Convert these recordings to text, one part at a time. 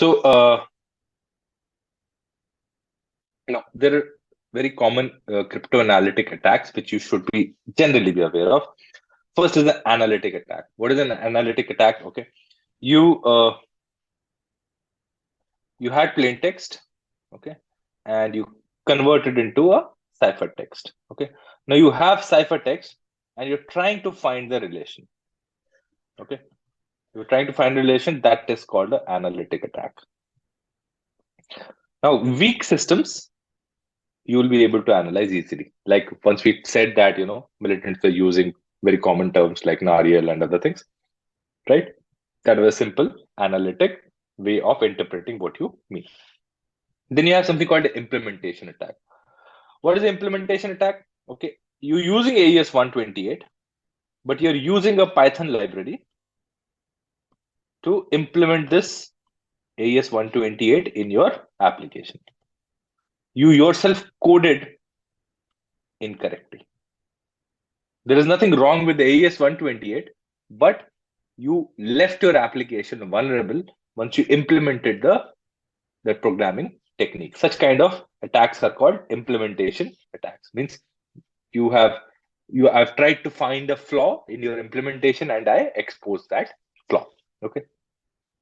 So now there are very common crypto-analytic attacks which you should be generally be aware of. First is the analytic attack. What is an analytic attack? Okay, you you had plain text, okay, and you convert it into a ciphertext. Okay, now you have ciphertext and you're trying to find the relation. Okay, you're trying to find relation. That is called an analytic attack. Now, weak systems you will be able to analyze easily. Like once we said that, militants are using very common terms like Nariel and other things, right? That was a simple analytic way of interpreting what you mean. Then you have something called the implementation attack. What is the implementation attack? Okay, you're using AES 128, but you're using a Python library to implement this AES 128 in your application. You yourself coded incorrectly. There is nothing wrong with the AES 128, but you left your application vulnerable once you implemented the programming technique. Such kind of attacks are called implementation attacks. Means I've tried to find a flaw in your implementation and I exposed that flaw. Okay.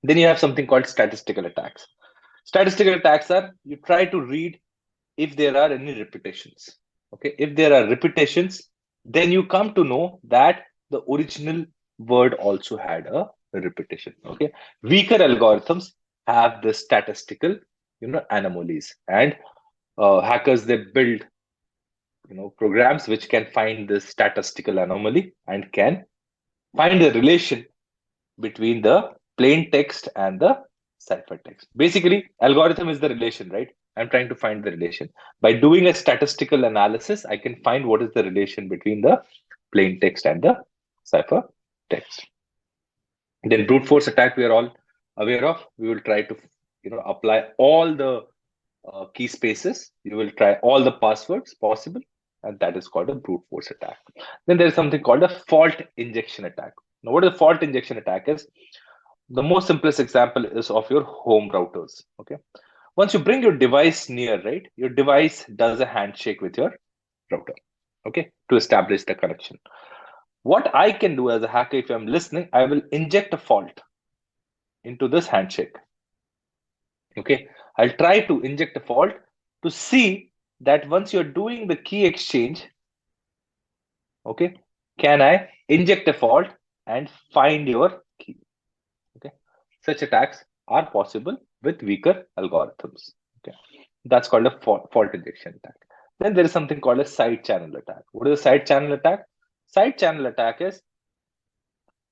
Then you have something called statistical attacks. Statistical attacks are you try to read if there are any repetitions. Okay. If there are repetitions, then you come to know that the original word also had a repetition. Okay. Weaker algorithms have the statistical, anomalies, and hackers, they build, programs which can find this statistical anomaly and can find a relation between the plain text and the ciphertext. Basically, algorithm is the relation, right? I'm trying to find the relation. By doing a statistical analysis, I can find what is the relation between the plain text and the ciphertext. Then brute force attack, we are all aware of. We will try to, apply all the key spaces. You will try all the passwords possible, and that is called a brute force attack. Then there is something called a fault injection attack. Now, what a fault injection attack is, the most simplest example is of your home routers. Okay, once you bring your device near, right, your device does a handshake with your router, okay, to establish the connection. What I can do as a hacker, if I'm listening, I will inject a fault into this handshake. Okay, I'll try to inject a fault to see that once you're doing the key exchange, okay, can I inject a fault and find your key? Okay, such attacks are possible with weaker algorithms. Okay, that's called a fault injection attack. Then there is something called a side channel attack. What is a side channel attack? Side channel attack is,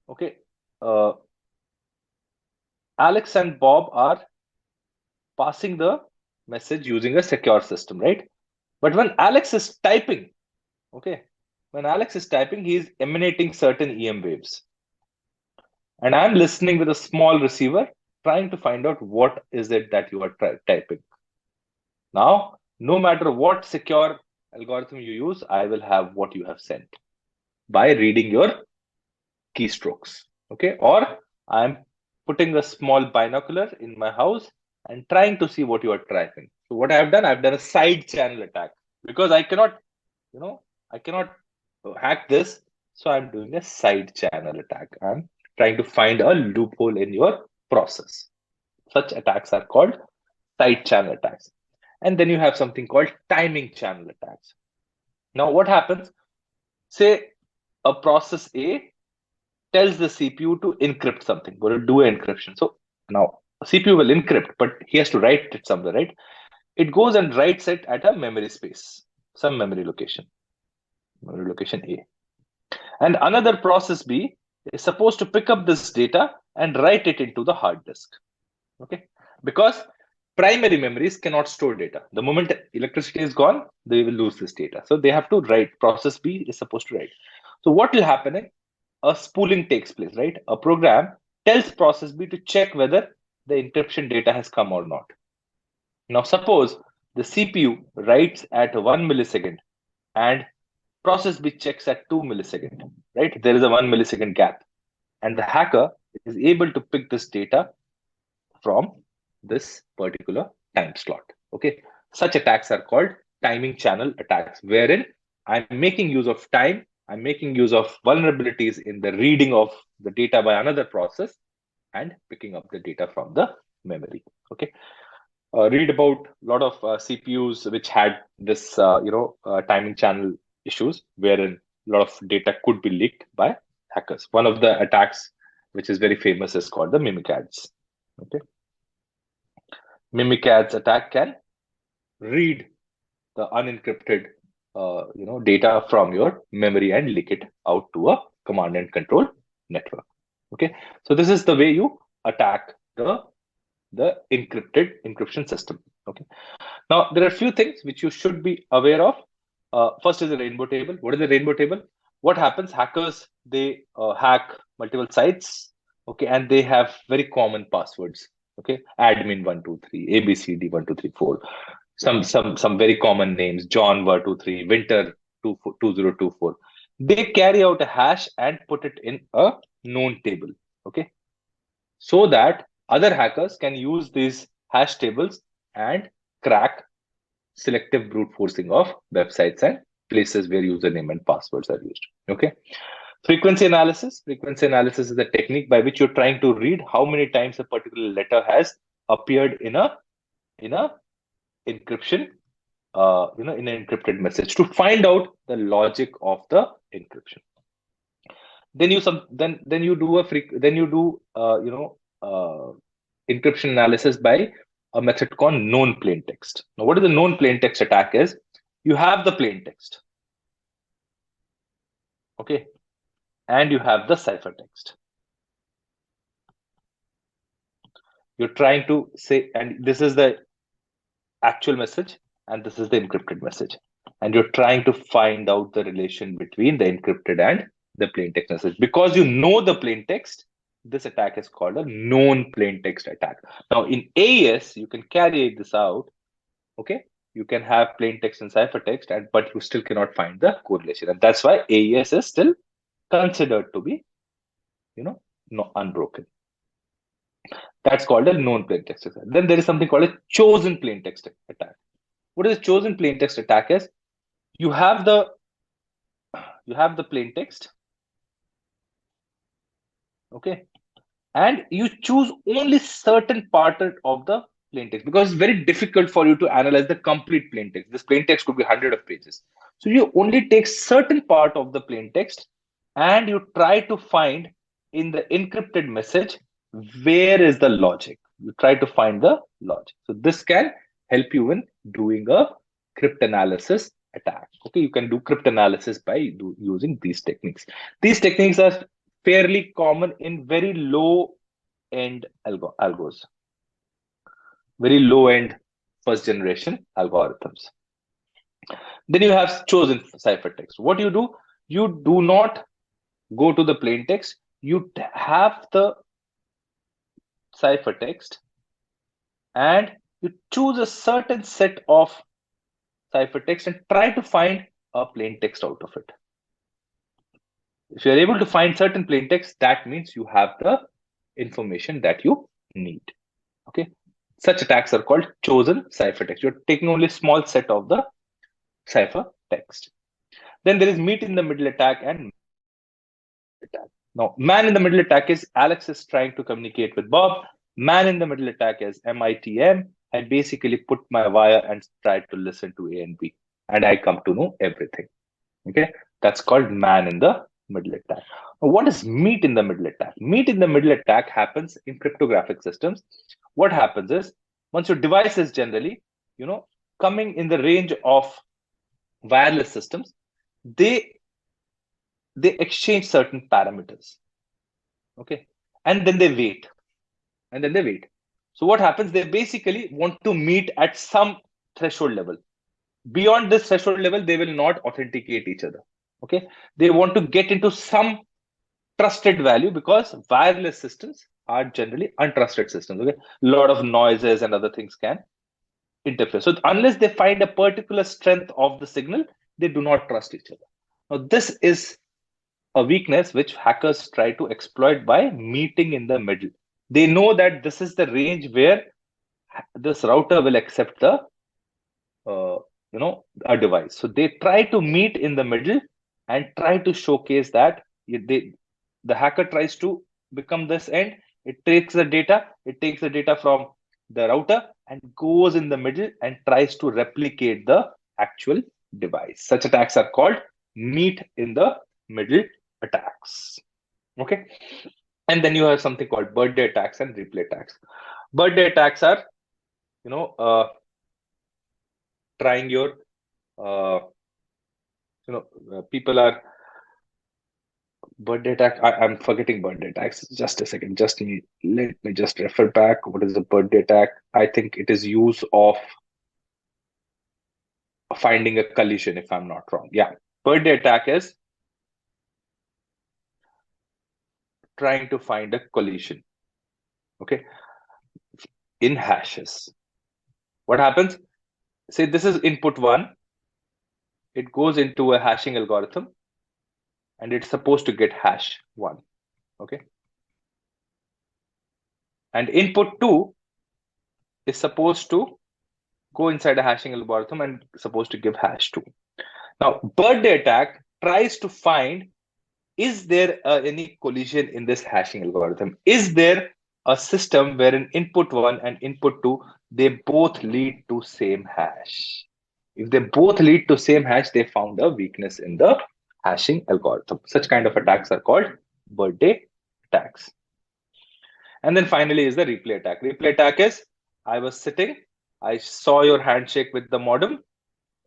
okay, Alex and Bob are passing the message using a secure system, right? But when Alex is typing, okay, when Alex is typing, he is emanating certain EM waves. And I'm listening with a small receiver, trying to find out what is it that you are typing. Now, no matter what secure algorithm you use, I will have what you have sent by reading your keystrokes. Okay, or I'm putting a small binocular in my house and trying to see what you are typing. So what I've done a side channel attack, because I cannot, I cannot hack this. So I'm doing a side channel attack. I'm trying to find a loophole in your process. Such attacks are called side channel attacks. And then you have something called timing channel attacks. Now, what happens? Say a process A tells the CPU to encrypt something, or to do an encryption. So now CPU will encrypt, but he has to write it somewhere, right? It goes and writes it at a memory space, some memory location A. And another process B is supposed to pick up this data and write it into the hard disk. Okay, because primary memories cannot store data. The moment electricity is gone, they will lose this data. So they have to write. Process B is supposed to write. So what will happen? A spooling takes place, right? A program tells process B to check whether the encryption data has come or not. Now, suppose the CPU writes at 1 millisecond and process B checks at 2 milliseconds, right? There is a 1 millisecond gap. And the hacker is able to pick this data from this particular time slot. Okay, such attacks are called timing channel attacks, wherein I'm making use of time, I'm making use of vulnerabilities in the reading of the data by another process and picking up the data from the memory. Okay, read about a lot of CPUs which had this timing channel issues, wherein a lot of data could be leaked by hackers. One of the attacks which is very famous is called the mimikads. Okay, mimikads attack can read the unencrypted data from your memory and leak it out to a command and control network. Okay, so this is the way you attack the encryption system. Okay, now there are a few things which you should be aware of. First is the rainbow table. What is the rainbow table? What happens? Hackers, they hack multiple sites, okay, and they have very common passwords. Okay, admin 123, ABCD 1234, some very common names, John 123, Winter 2024. They carry out a hash and put it in a known table. Okay, so that other hackers can use these hash tables and crack selective brute forcing of websites and places where username and passwords are used. Okay. Frequency analysis. Frequency analysis is a technique by which you're trying to read how many times a particular letter has appeared in a encryption, in an encrypted message to find out the logic of the encryption. Then you do encryption analysis by a method called known plain text. Now, what is the known plain text attack is? You have the plain text, okay, and you have the ciphertext. You're trying to say, and this is the actual message, and this is the encrypted message, and you're trying to find out the relation between the encrypted and the plain text message. Because you know the plain text, this attack is called a known plain text attack. Now, in AES, you can carry this out. Okay, you can have plain text and ciphertext, but you still cannot find the correlation, and that's why AES is still considered to be, unbroken. That's called a known plain text attack. Then there is something called a chosen plain text attack. What is a chosen plain text attack? Is you have the plain text, okay, and you choose only certain part of the plain text, because it's very difficult for you to analyze the complete plain text. This plain text could be 100 of pages, so you only take certain part of the plain text and you try to find in the encrypted message where is the logic. You try to find the logic. So this can help you in doing a cryptanalysis attack. Okay, you can do cryptanalysis by using these techniques. These techniques are fairly common in very low end algos, very low end first generation algorithms. Then you have chosen ciphertext. What you do not go to the plain text. You have the ciphertext and you choose a certain set of ciphertext and try to find a plain text out of it. If you're able to find certain plain text, that means you have the information that you need. Okay, such attacks are called chosen ciphertext. You're taking only a small set of the ciphertext. Then there is meet in the middle attack and attack. Now, man in the middle attack is Alex is trying to communicate with Bob. Man in the middle attack is MITM. I basically put my wire and try to listen to A and B, and I come to know everything. Okay, that's called man in the middle attack. Now, what is meet in the middle attack? Meet in the middle attack happens in cryptographic systems. What happens is, once your device is generally, coming in the range of wireless systems, they exchange certain parameters. Okay, and then they wait. So what happens? They basically want to meet at some threshold level. Beyond this threshold level, they will not authenticate each other. Okay, they want to get into some trusted value, because wireless systems are generally untrusted systems. Okay, a lot of noises and other things can interfere. So unless they find a particular strength of the signal, they do not trust each other. Now, this is a weakness which hackers try to exploit by meeting in the middle. They know that this is the range where this router will accept the a device. So they try to meet in the middle and try to showcase that the hacker tries to become this end. It takes the data from the router and goes in the middle and tries to replicate the actual device. Such attacks are called meet in the middle attacks. Okay. And then you have something called birthday attacks and replay attacks. Birthday attacks are, trying your, people are birthday attack. I'm forgetting birthday attacks. Just a second. Let me just refer back. What is a birthday attack? I think it is use of finding a collision, if I'm not wrong. Yeah. Birthday attack is trying to find a collision. Okay. In hashes. What happens? Say this is input 1. It goes into a hashing algorithm and it's supposed to get hash 1. Okay. And input 2 is supposed to go inside a hashing algorithm and supposed to give hash 2. Now, birthday attack tries to find, is there any collision in this hashing algorithm? Is there a system where in input 1 and input 2, they both lead to same hash? If they both lead to same hash, they found a weakness in the hashing algorithm. Such kind of attacks are called birthday attacks. And then finally is the replay attack. Replay attack is, I was sitting, I saw your handshake with the modem,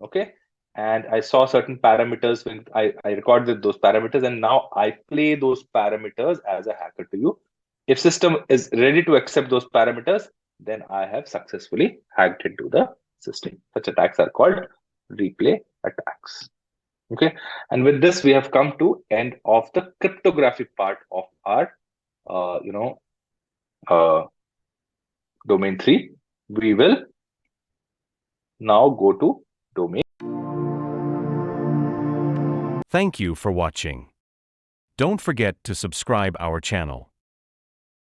okay, and I saw certain parameters when I recorded those parameters, and now I play those parameters as a hacker to you. If system is ready to accept those parameters, then I have successfully hacked into the system. Such attacks are called replay attacks. Okay, and with this we have come to end of the cryptography part of our domain 3. We will now go to domain. Thank you for watching. Don't forget to subscribe our channel.